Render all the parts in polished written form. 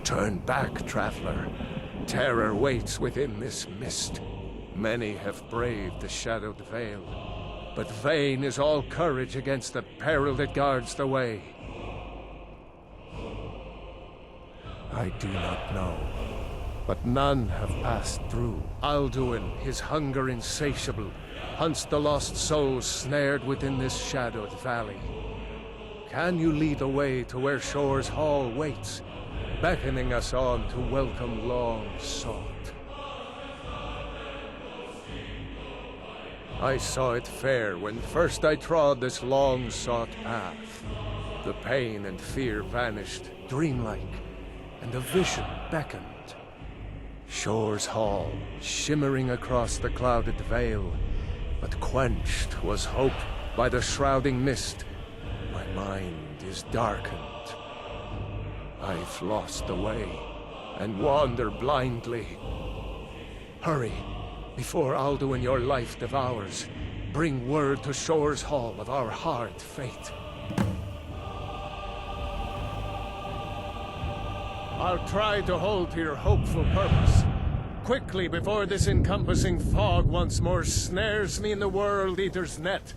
Turn back, traveler. Terror waits within this mist. Many have braved the shadowed veil, but vain is all courage against the peril that guards the way. I do not know, but none have passed through. Alduin, his hunger insatiable, hunts the lost souls snared within this shadowed valley. Can you lead the way to where Shore's Hall waits, beckoning us on to welcome long sought? I saw it fair when first I trod this long-sought path. The pain and fear vanished, dreamlike, and a vision beckoned. Shore's Hall, shimmering across the clouded veil, but quenched was hope by the shrouding mist. My mind is darkened. I've lost the way, and wander blindly. Hurry, before Alduin your life devours. Bring word to Shore's Hall of our hard fate. I'll try to hold to your hopeful purpose. Quickly, before this encompassing fog once more snares me in the World Eater's net.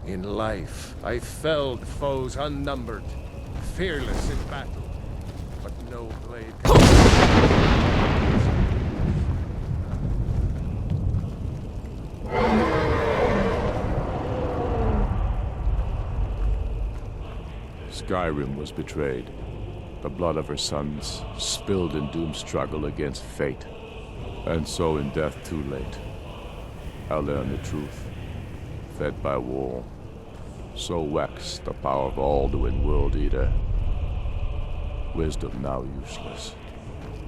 In life, I felled foes unnumbered, fearless in battle, but no blade Skyrim was betrayed. The blood of her sons spilled in doomed struggle against fate. And so in death too late, I learned the truth. Fed by war, so waxed the power of Alduin World Eater. Wisdom now useless.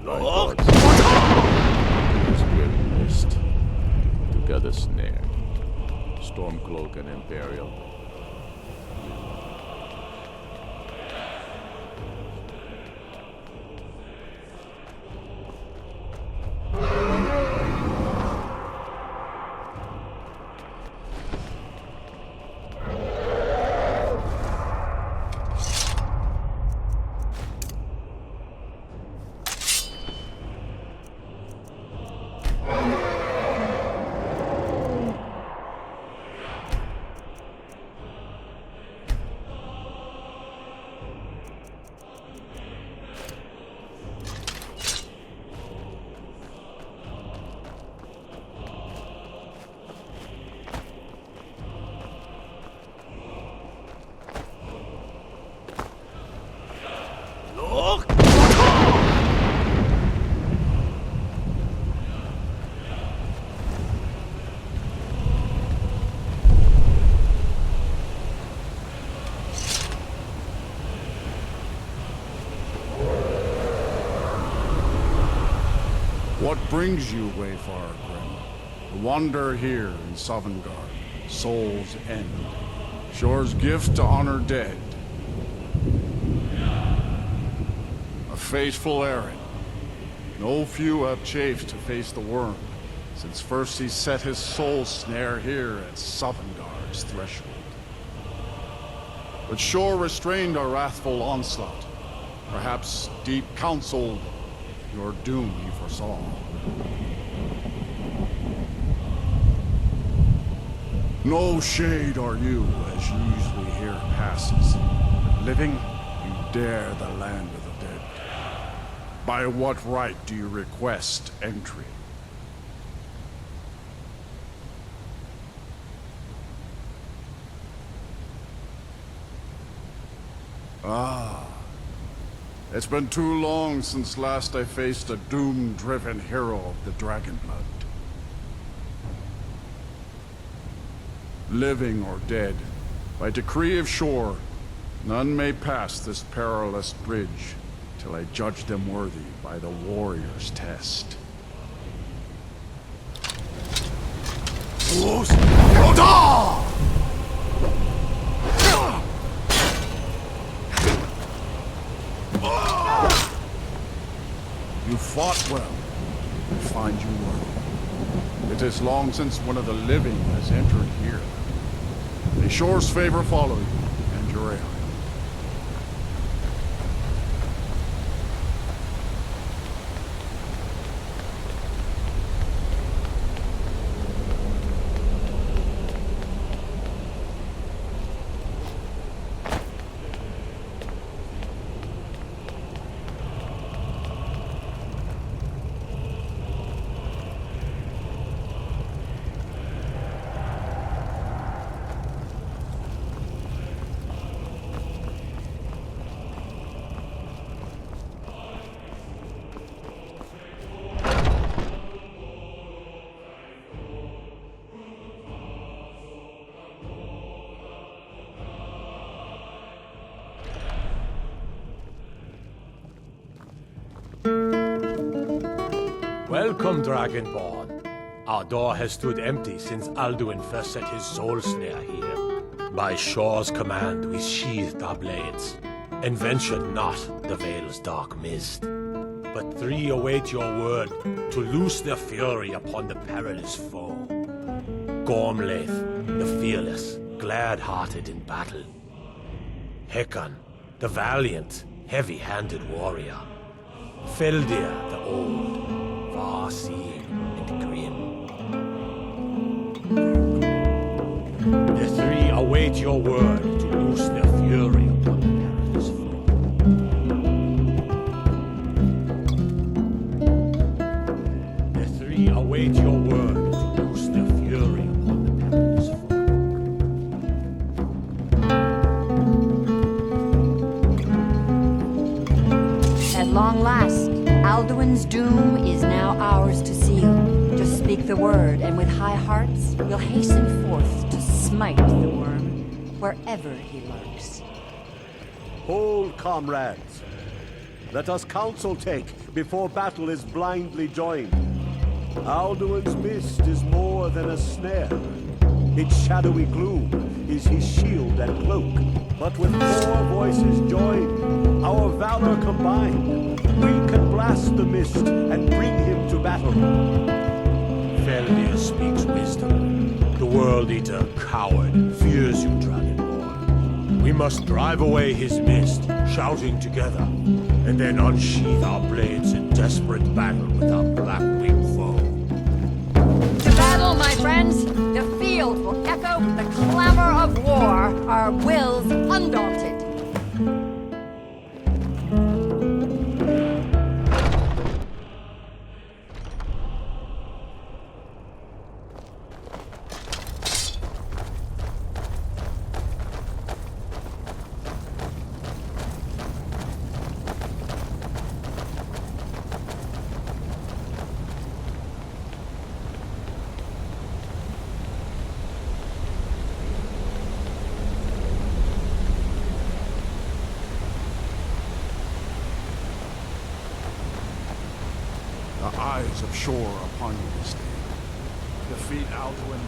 My gods, this grim mist, together snared. Stormcloak and Imperial. What brings you, wayfarer grim, to wander here in Sovngarde, Soul's End, Shore's gift to honor dead? A fateful errand. No few have chafed to face the worm, since first he set his soul snare here at Sovngarde's threshold. But Shore restrained our wrathful onslaught. Perhaps deep counseled your doom he foresaw. No shade are you, as usually here passes. Living, you dare the land of the dead. By what right do you request entry? Ah, It's been too long since last I faced a doom-driven hero of the Dragonblood. Living or dead, by decree of Shore, none may pass this perilous bridge till I judge them worthy by the warrior's test. You fought well. I find you worthy. It is long since one of the living has entered here. May Shore's favor follow you, and your ale. Welcome, Dragonborn. Our door has stood empty since Alduin first set his soul snare here. By Shore's command, we sheathed our blades, and ventured not the Vale's dark mist. But three await your word to loose their fury upon the perilous foe. Gormlaith, the fearless, glad-hearted in battle. Hekon, the valiant, heavy-handed warrior. Feldir, the old, far-seeing and grim. The three await your word to loose their fury upon the perilous foe. The three await your word to loose their fury upon the perilous foe. At long last, Alduin's doom is now ours to seal. Just speak the word, and with high hearts, we'll hasten forth to smite the worm, wherever he lurks. Hold, comrades. Let us counsel take before battle is blindly joined. Alduin's mist is more than a snare. Its shadowy gloom is his shield and cloak. But with four voices joined, our valor combined, we can blast the mist and bring him to battle. Feldir speaks wisdom. The World Eater, coward, fears you, Dragonborn. We must drive away his mist, shouting together, and then unsheath our blades in desperate battle with our black-winged foe. To battle, my friends! The field will echo with the clamor of war, our wills undaunted. The eyes of Shore upon you this day. Defeat Alduin.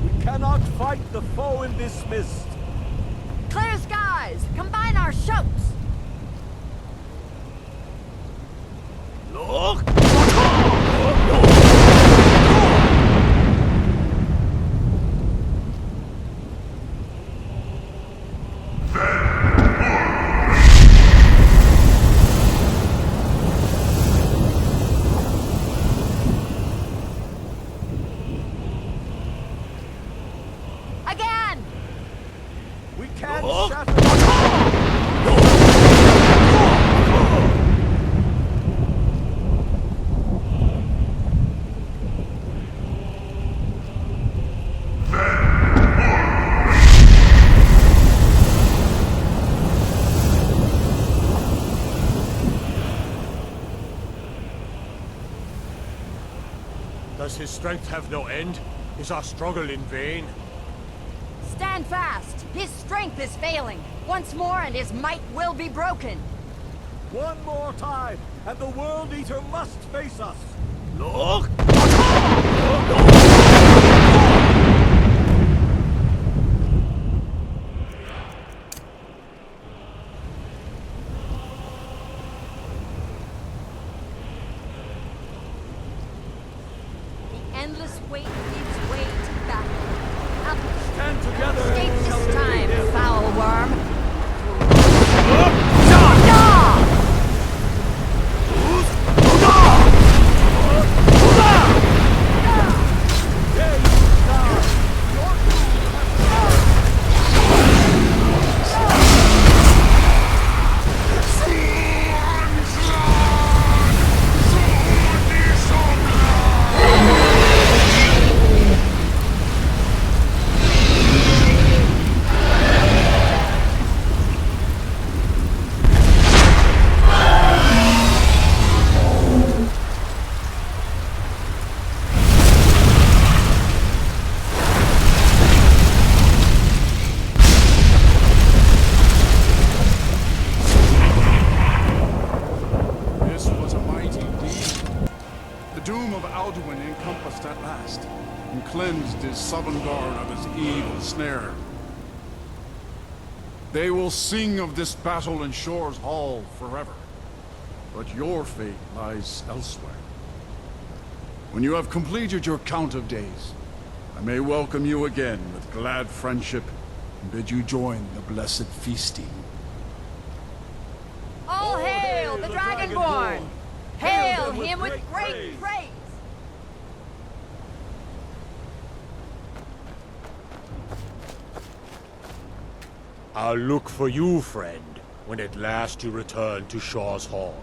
We cannot fight the foe in this mist. Clear skies! Combine our shouts! Look! Again! We can't shatter. Does his strength have no end? Is our struggle in vain? Stand fast! His strength is failing. Once more and his might will be broken. One more time, and the World Eater must face us. Look! The endless wait gives way to battle. Up. Stand together. Escape this time, foul worm. They will sing of this battle in Shore's Hall forever. But your fate lies elsewhere. When you have completed your count of days, I may welcome you again with glad friendship and bid you join the blessed feasting. All hail the Dragonborn! Hail him with great praise! I'll look for you, friend, when at last you return to Shaw's Hall.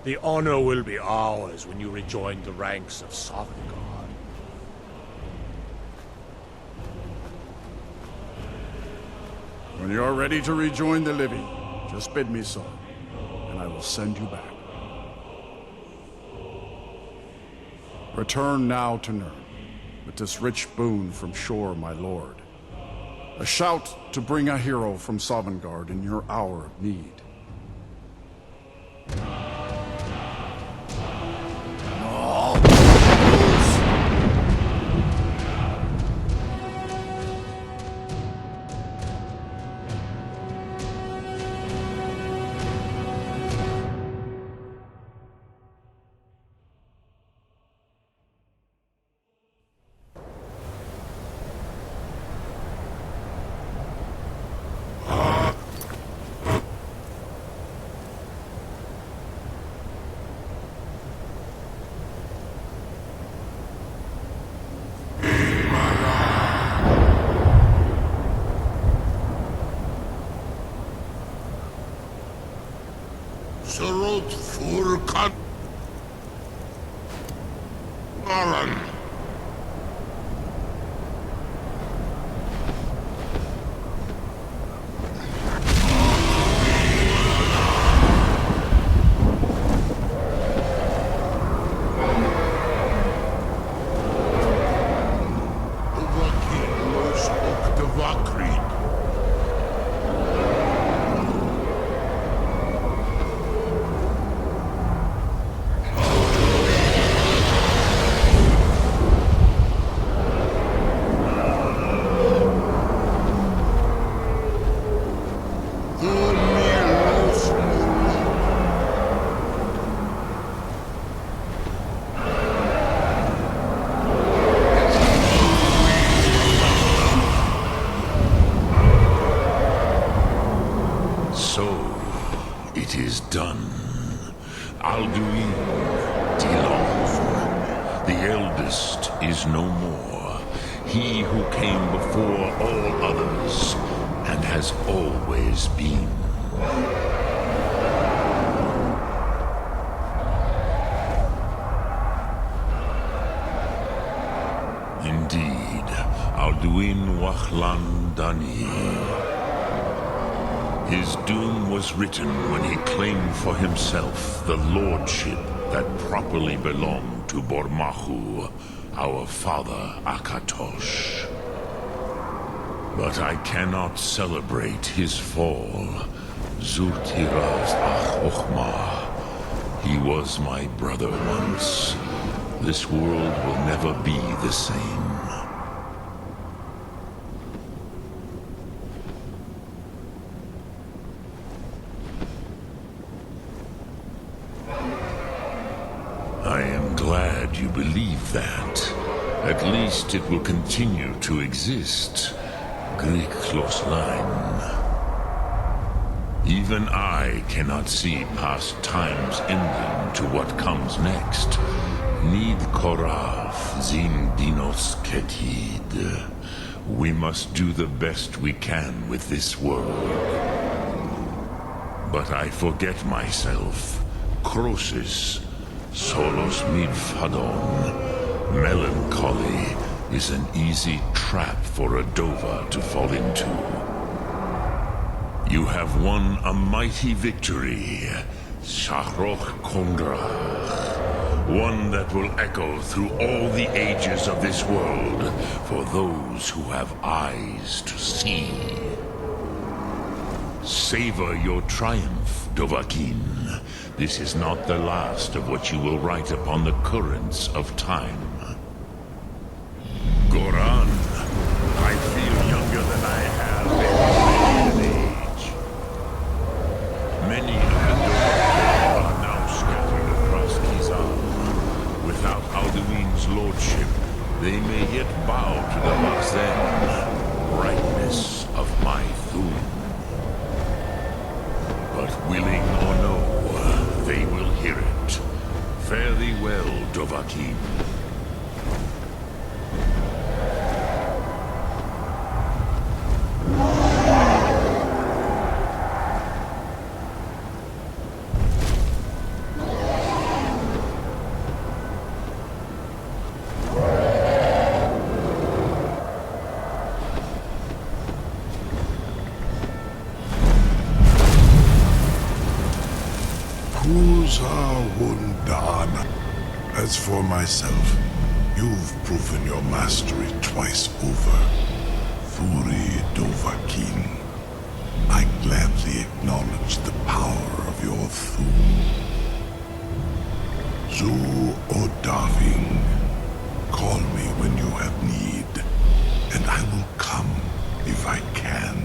The honor will be ours when you rejoin the ranks of Sovngarde. When you are ready to rejoin the living, just bid me so, and I will send you back. Return now to Nirn, with this rich boon from Shore, my lord. A shout to bring a hero from Sovngarde in your hour of need. Surut Furkan Alan. Alduin, the eldest, is no more. He who came before all others, and has always been. Indeed, Alduin Wachlan Dani. His doom was written when he claimed for himself the lordship that properly belonged to Bormachu, our father Akatosh. But I cannot celebrate his fall. Zurtiraz Ach-Okhma. He was my brother once. This world will never be the same. I am glad you believe that. At least it will continue to exist. Greek Kloslein. Even I cannot see past time's ending to what comes next. Nid Korav Zin Dinos Ketid. We must do the best we can with this world. But I forget myself. Crosis. Solos mid Fadon. Melancholy is an easy trap for a Dova to fall into. You have won a mighty victory, Shahroch Kondrach. One that will echo through all the ages of this world for those who have eyes to see. Savor your triumph, Dovahkiin. This is not the last of what you will write upon the currents of time. Goran, I feel younger than I have in age. Many of the Dovahkiin are now scattered across Kizan. Without Alduin's lordship, they may yet bow to the Mazen, brightness of my Thun. But willing or no, they will hear it. Fare thee well, Dovahkiin. As for myself, you've proven your mastery twice over. Thuri Dovahkiin, I gladly acknowledge the power of your Thun. Zu Odaving, call me when you have need, and I will come if I can.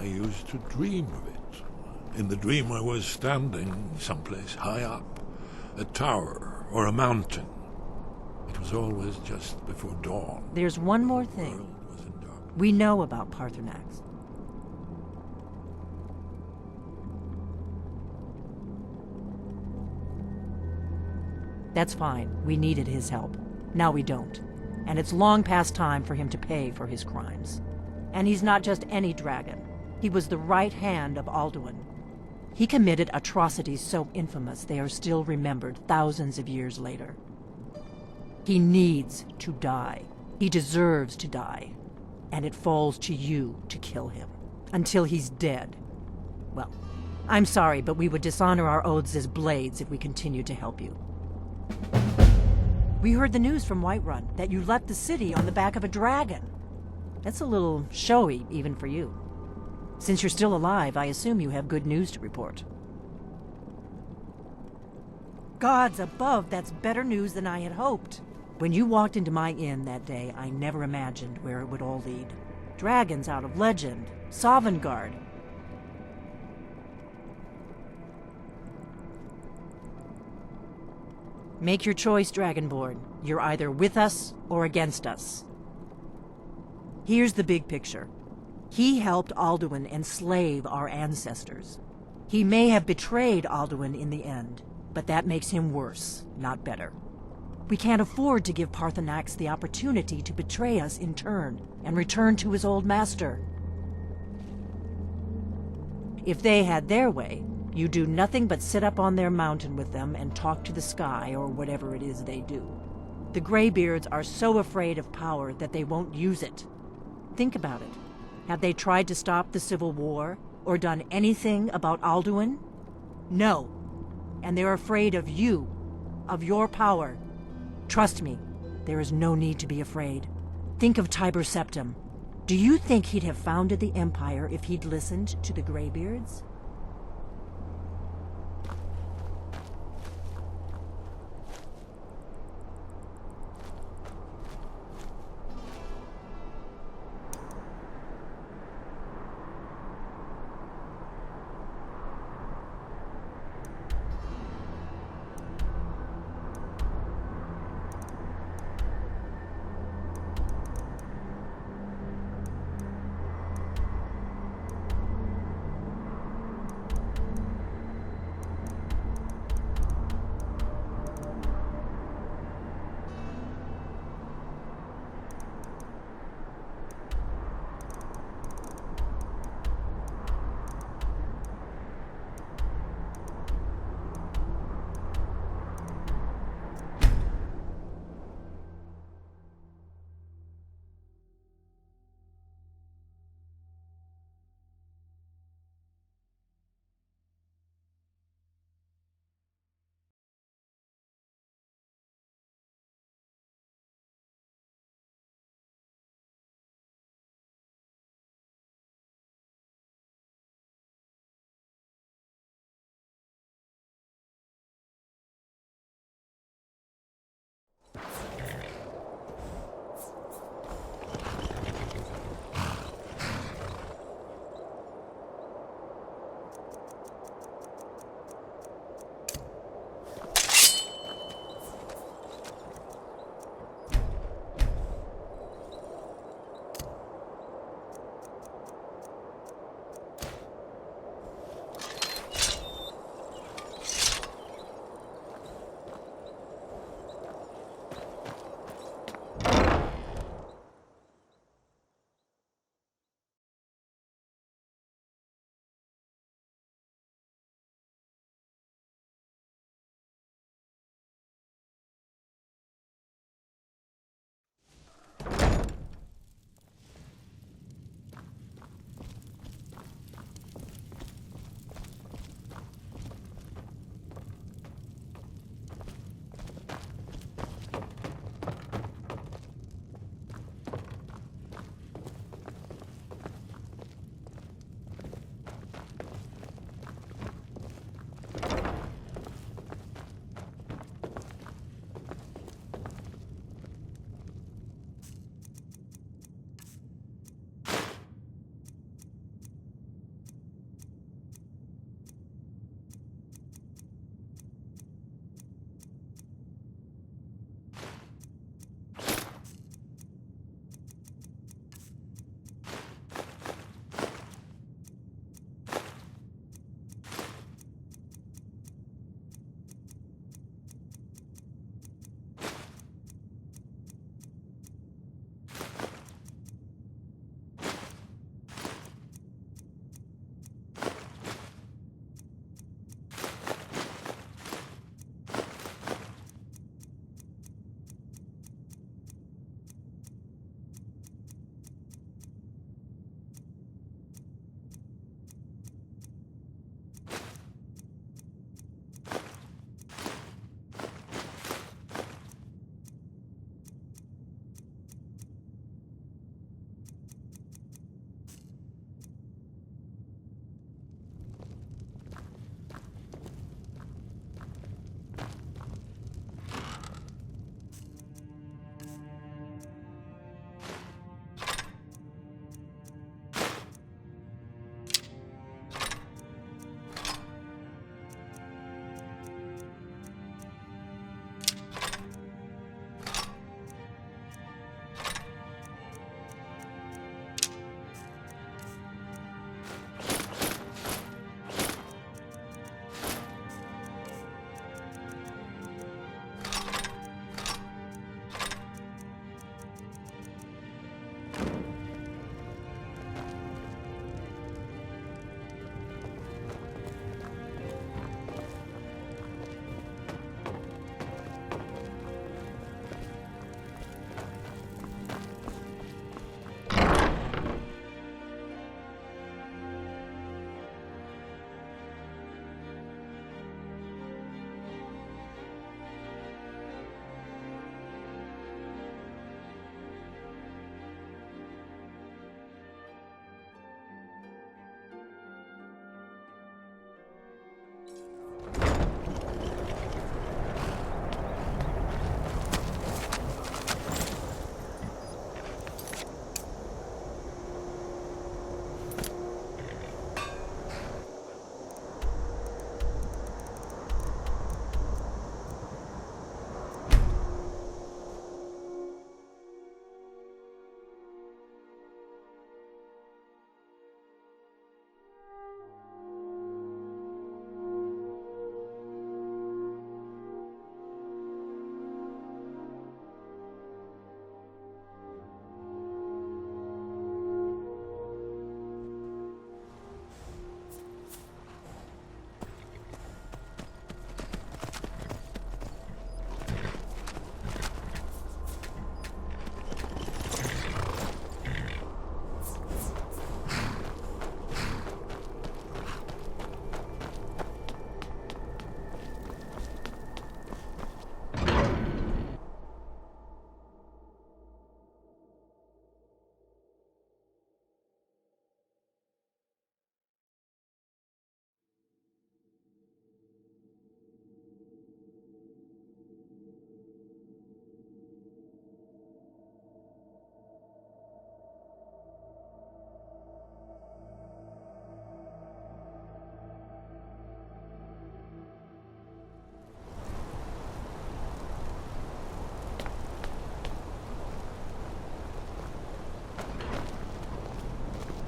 I used to dream of it. In the dream I was standing someplace high up, a tower or a mountain. It was always just before dawn. There's one more The thing. world was in darkness. We know about Paarthurnax. That's fine. We needed his help. Now we don't. And it's long past time for him to pay for his crimes. And he's not just any dragon. He was the right hand of Alduin. He committed atrocities so infamous they are still remembered thousands of years later. He needs to die. He deserves to die. And it falls to you to kill him. Until he's dead. Well, I'm sorry, but we would dishonor our oaths as blades if we continued to help you. We heard the news from Whiterun that you left the city on the back of a dragon. That's a little showy, even for you. Since you're still alive, I assume you have good news to report. Gods above, that's better news than I had hoped. When you walked into my inn that day, I never imagined where it would all lead. Dragons out of legend, Sovngarde. Make your choice, Dragonborn. You're either with us or against us. Here's the big picture. He helped Alduin enslave our ancestors. He may have betrayed Alduin in the end, but that makes him worse, not better. We can't afford to give Paarthurnax the opportunity to betray us in turn and return to his old master. If they had their way, you do nothing but sit up on their mountain with them and talk to the sky or whatever it is they do. The Greybeards are so afraid of power that they won't use it. Think about it. Have they tried to stop the Civil War or done anything about Alduin? No. And they're afraid of you, of your power. Trust me, there is no need to be afraid. Think of Tiber Septim. Do you think he'd have founded the Empire if he'd listened to the Greybeards?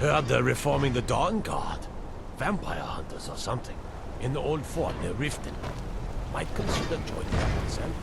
Heard they're reforming the Dawn Guard. Vampire hunters or something. In the old fort near Riften. Might consider joining up with them.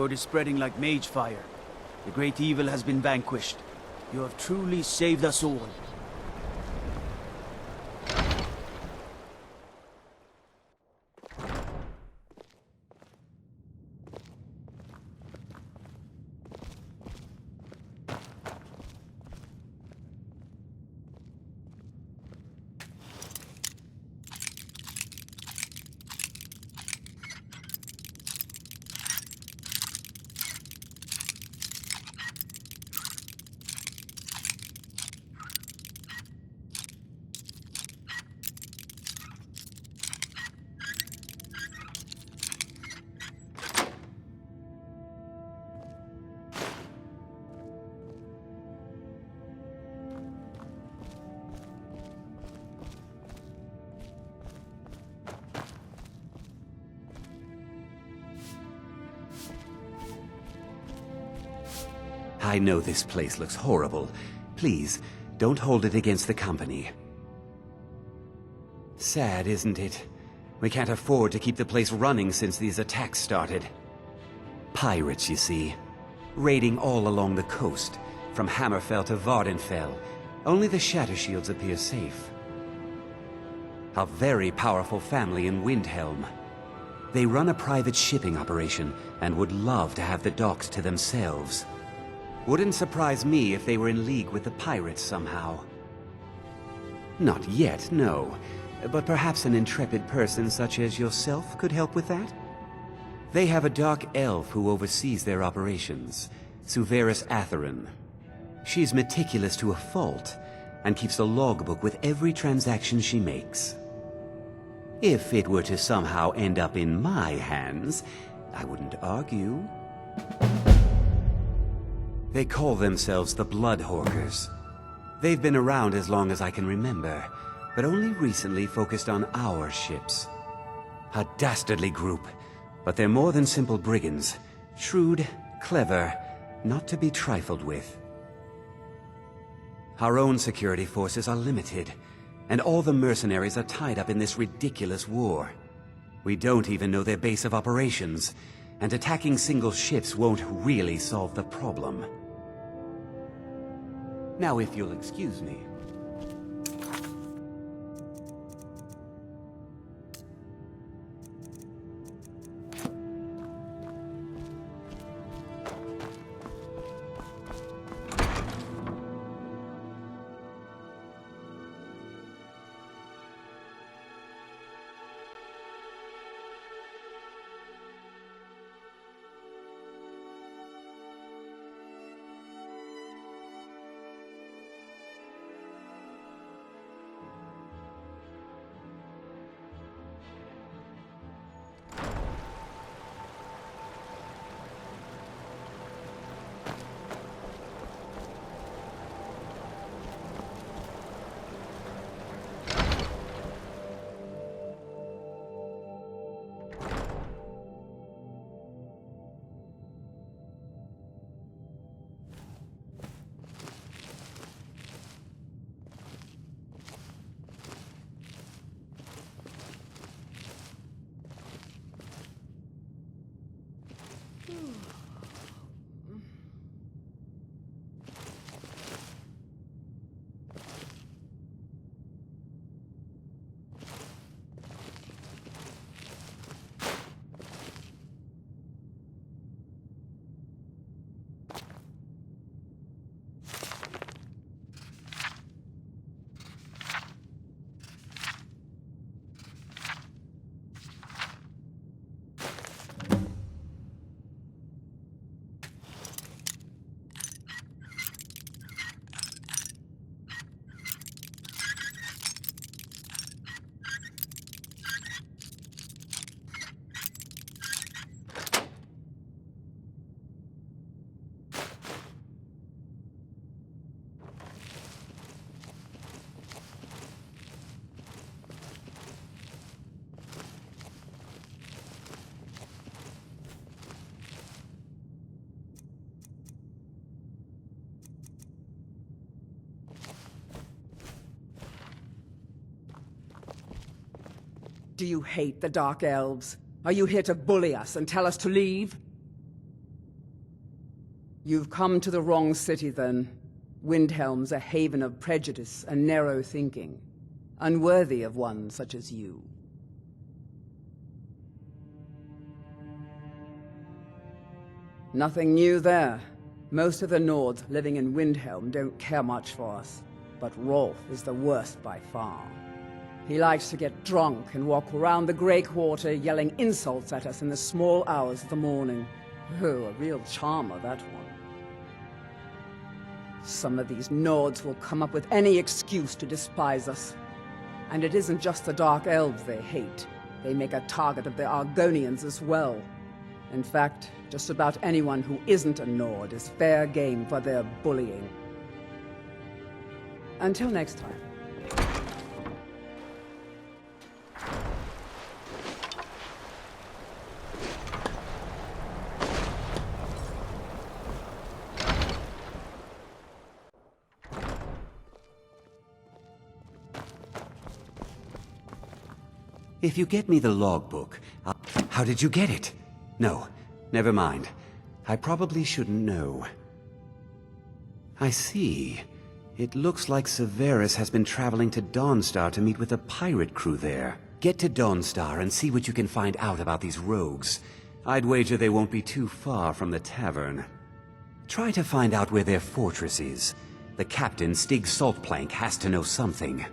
Word is spreading like mage fire. The great evil has been vanquished. You have truly saved us all. I know this place looks horrible. Please, don't hold it against the company. Sad, isn't it? We can't afford to keep the place running since these attacks started. Pirates, you see. Raiding all along the coast, from Hammerfell to Vardenfell. Only the Shattershields appear safe. A very powerful family in Windhelm. They run a private shipping operation and would love to have the docks to themselves. Wouldn't surprise me if they were in league with the pirates somehow. Not yet, no. But perhaps an intrepid person such as yourself could help with that? They have a dark elf who oversees their operations, Suveris Atherin. She's meticulous to a fault, and keeps a logbook with every transaction she makes. If it were to somehow end up in my hands, I wouldn't argue. They call themselves the Bloodhawkers. They've been around as long as I can remember, but only recently focused on our ships. A dastardly group, but they're more than simple brigands. Shrewd, clever, not to be trifled with. Our own security forces are limited, and all the mercenaries are tied up in this ridiculous war. We don't even know their base of operations, and attacking single ships won't really solve the problem. Now, if you'll excuse me. Do you hate the Dark Elves? Are you here to bully us and tell us to leave? You've come to the wrong city, then. Windhelm's a haven of prejudice and narrow thinking, unworthy of one such as you. Nothing new there. Most of the Nords living in Windhelm don't care much for us, but Rolf is the worst by far. He likes to get drunk and walk around the Grey Quarter yelling insults at us in the small hours of the morning. Oh, a real charmer, that one. Some of these Nords will come up with any excuse to despise us. And it isn't just the Dark Elves they hate. They make a target of the Argonians as well. In fact, just about anyone who isn't a Nord is fair game for their bullying. Until next time. If you get me the logbook, How did you get it? No, never mind. I probably shouldn't know. I see. It looks like Severus has been traveling to Dawnstar to meet with a pirate crew there. Get to Dawnstar and see what you can find out about these rogues. I'd wager they won't be too far from the tavern. Try to find out where their fortress is. The captain, Stig Saltplank, has to know something.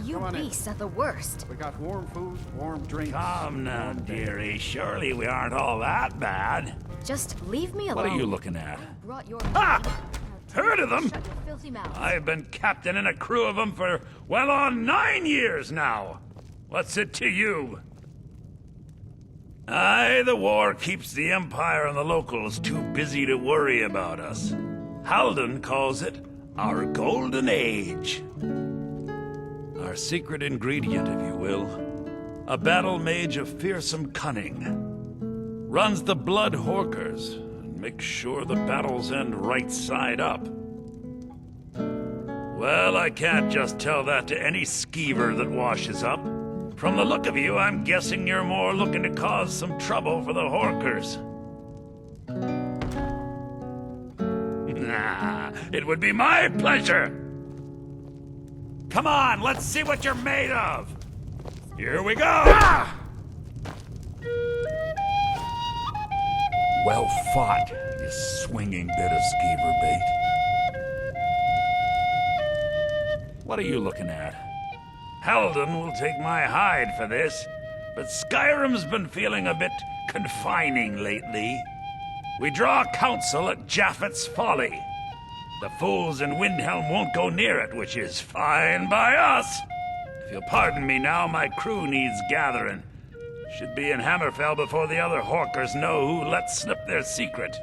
You beasts are the worst. We got warm food, warm drinks. Come now, dearie. Surely we aren't all that bad. Just leave me alone. What are you looking at? Brought your Heard of them? Shut your filthy mouth. I've been captain in a crew of them for well on 9 years now. What's it to you? Aye, the war keeps the Empire and the locals too busy to worry about us. Halden calls it our Golden Age. Our secret ingredient, if you will. A battle mage of fearsome cunning. Runs the blood horkers and makes sure the battles end right side up. Well, I can't just tell that to any skeever that washes up. From the look of you, I'm guessing you're more looking to cause some trouble for the horkers. Nah, it would be my pleasure. Come on, let's see what you're made of! Here we go! Ah! Well fought, you swinging bit of skeever bait. What are you looking at? Halden will take my hide for this, but Skyrim's been feeling a bit confining lately. We draw counsel at Japhet's Folly. The fools in Windhelm won't go near it, which is fine by us. If you'll pardon me now, my crew needs gathering. Should be in Hammerfell before the other Horkers know who let slip their secret.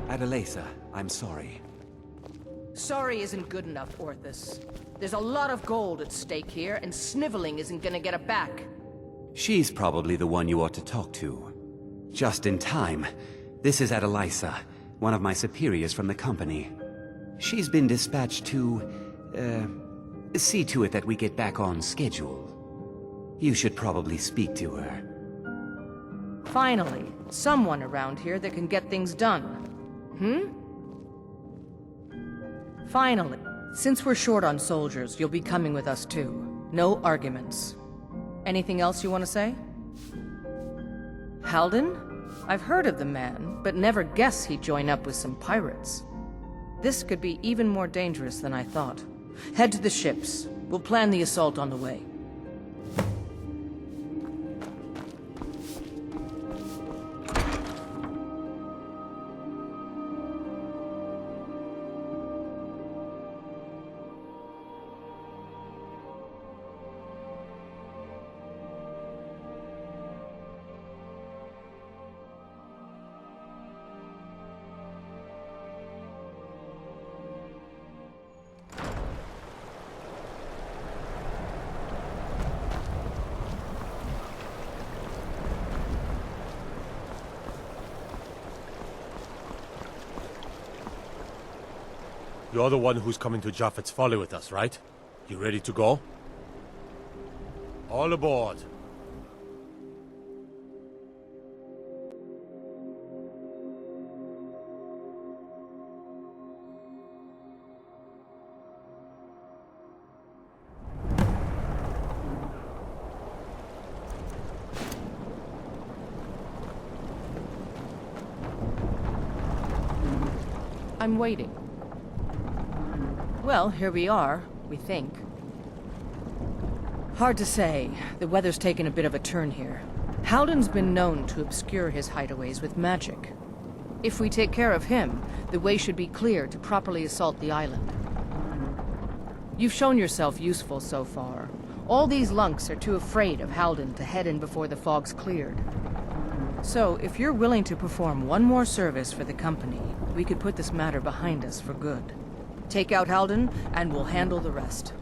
Adelaisa, I'm sorry. Sorry isn't good enough, Orthus. There's a lot of gold at stake here, and sniveling isn't gonna get it back. She's probably the one you ought to talk to. Just in time. This is Adelaisa, one of my superiors from the company. She's been dispatched to, see to it that we get back on schedule. You should probably speak to her. Finally, someone around here that can get things done. Finally, since we're short on soldiers, you'll be coming with us too. No arguments. Anything else you want to say? Halden? I've heard of the man, but never guessed he'd join up with some pirates. This could be even more dangerous than I thought. Head to the ships. We'll plan the assault on the way. You're the one who's coming to Japheth's Folly with us, right? You ready to go? All aboard. I'm waiting. Well, here we are, we think. Hard to say. The weather's taken a bit of a turn here. Halden's been known to obscure his hideaways with magic. If we take care of him, the way should be clear to properly assault the island. You've shown yourself useful so far. All these lunks are too afraid of Halden to head in before the fog's cleared. So, if you're willing to perform one more service for the company, we could put this matter behind us for good. Take out Halden, and we'll handle the rest.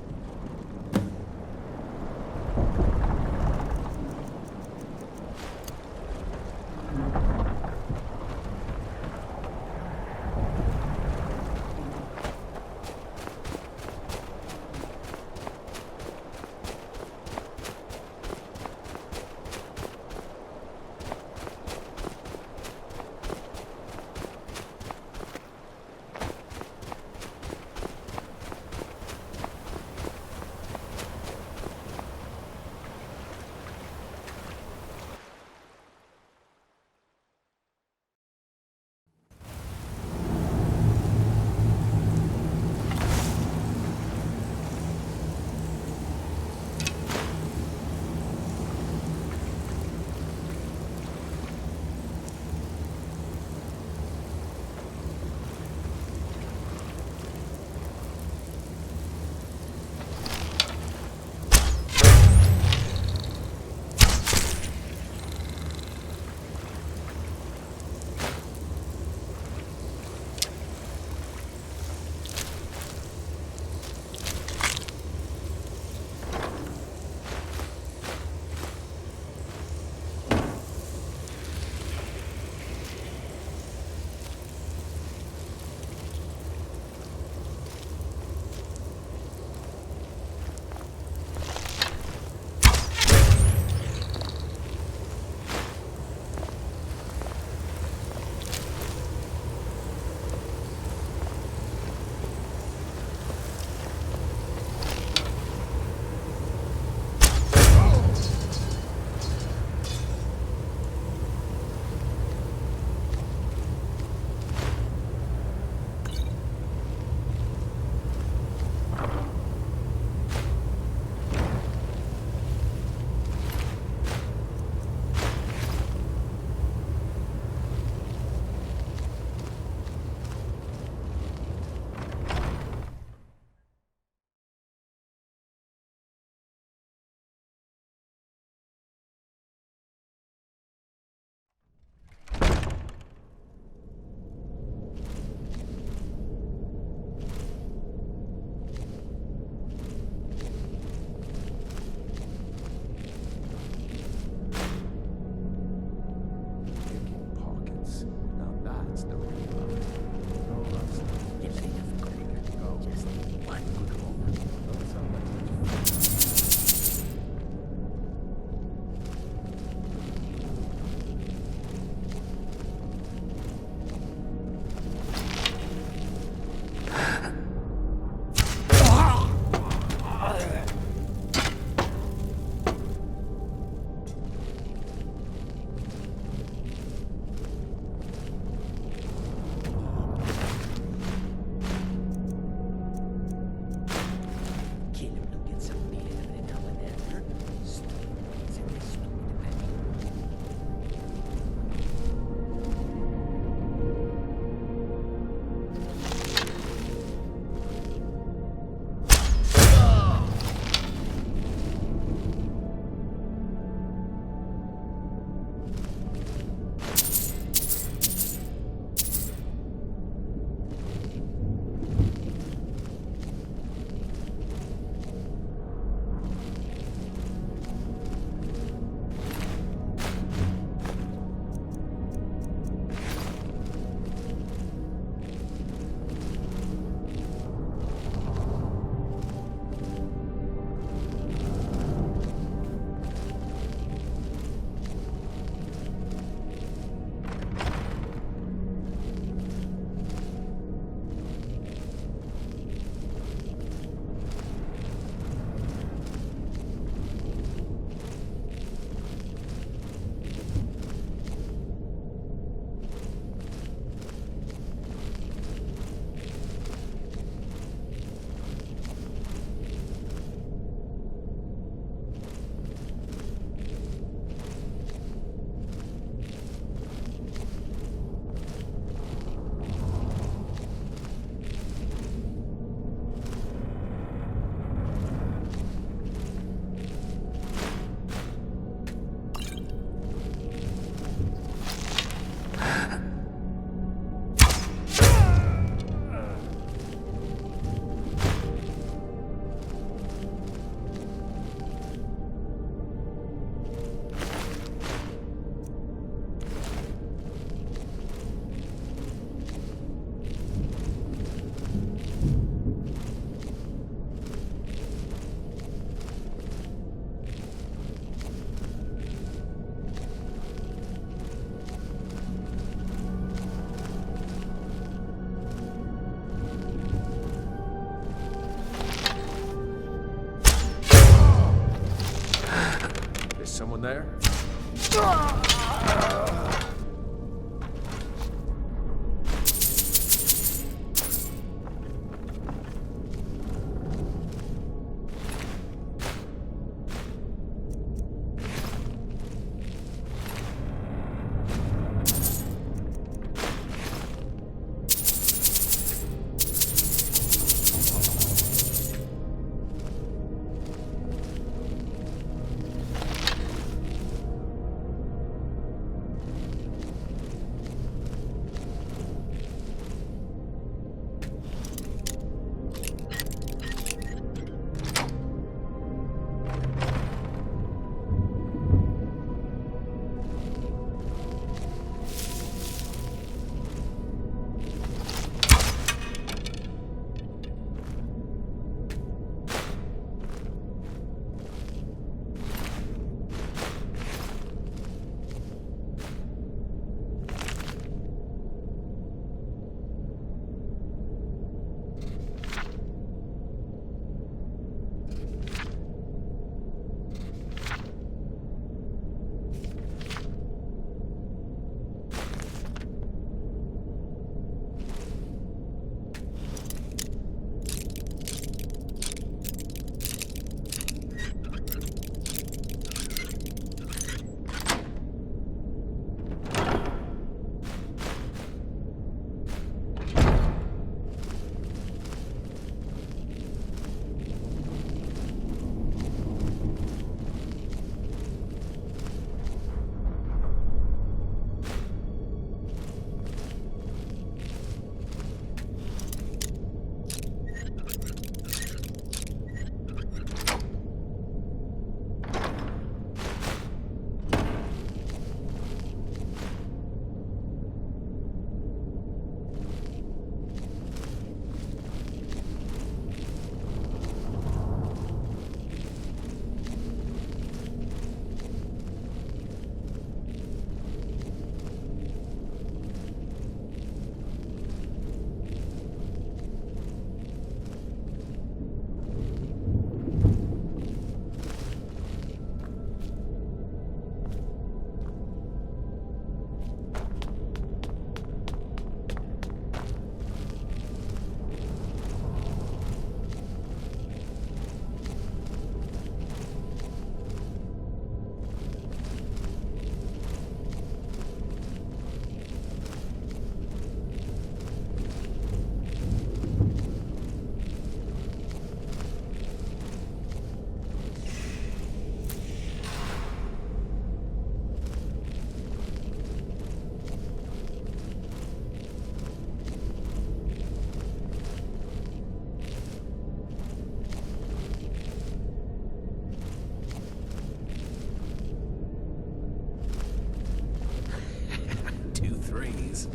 there?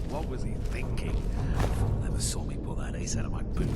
What was he thinking? Never saw me pull that ace out of my boot.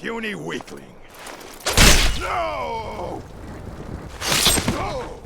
puny weakling. No! No!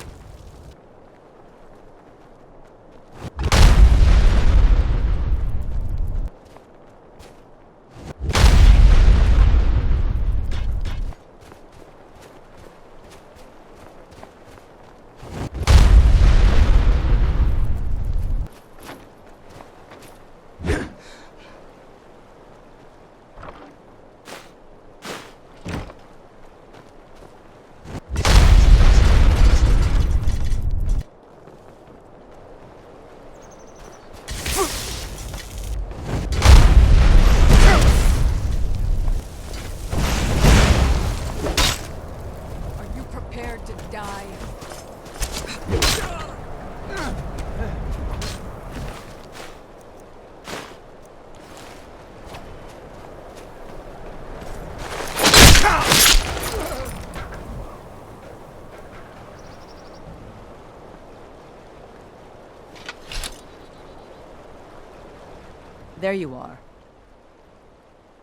There you are.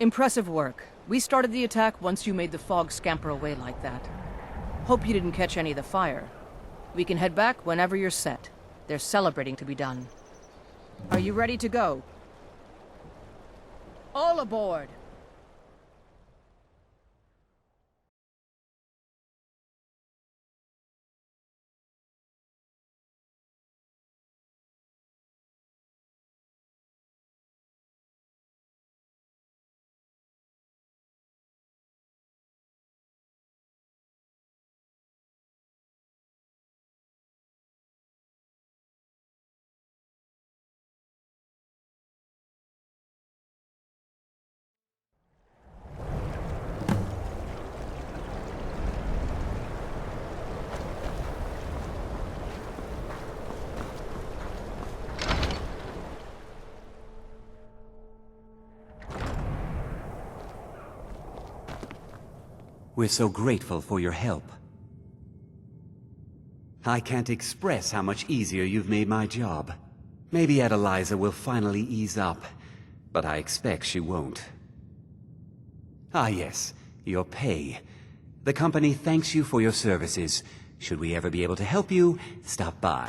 Impressive work. We started the attack once you made the fog scamper away like that. Hope you didn't catch any of the fire. We can head back whenever you're set. There's celebrating to be done. Are you ready to go? All aboard! We're so grateful for your help. I can't express how much easier you've made my job. Maybe Adeliza will finally ease up, but I expect she won't. Ah yes, your pay. The company thanks you for your services. Should we ever be able to help you, stop by.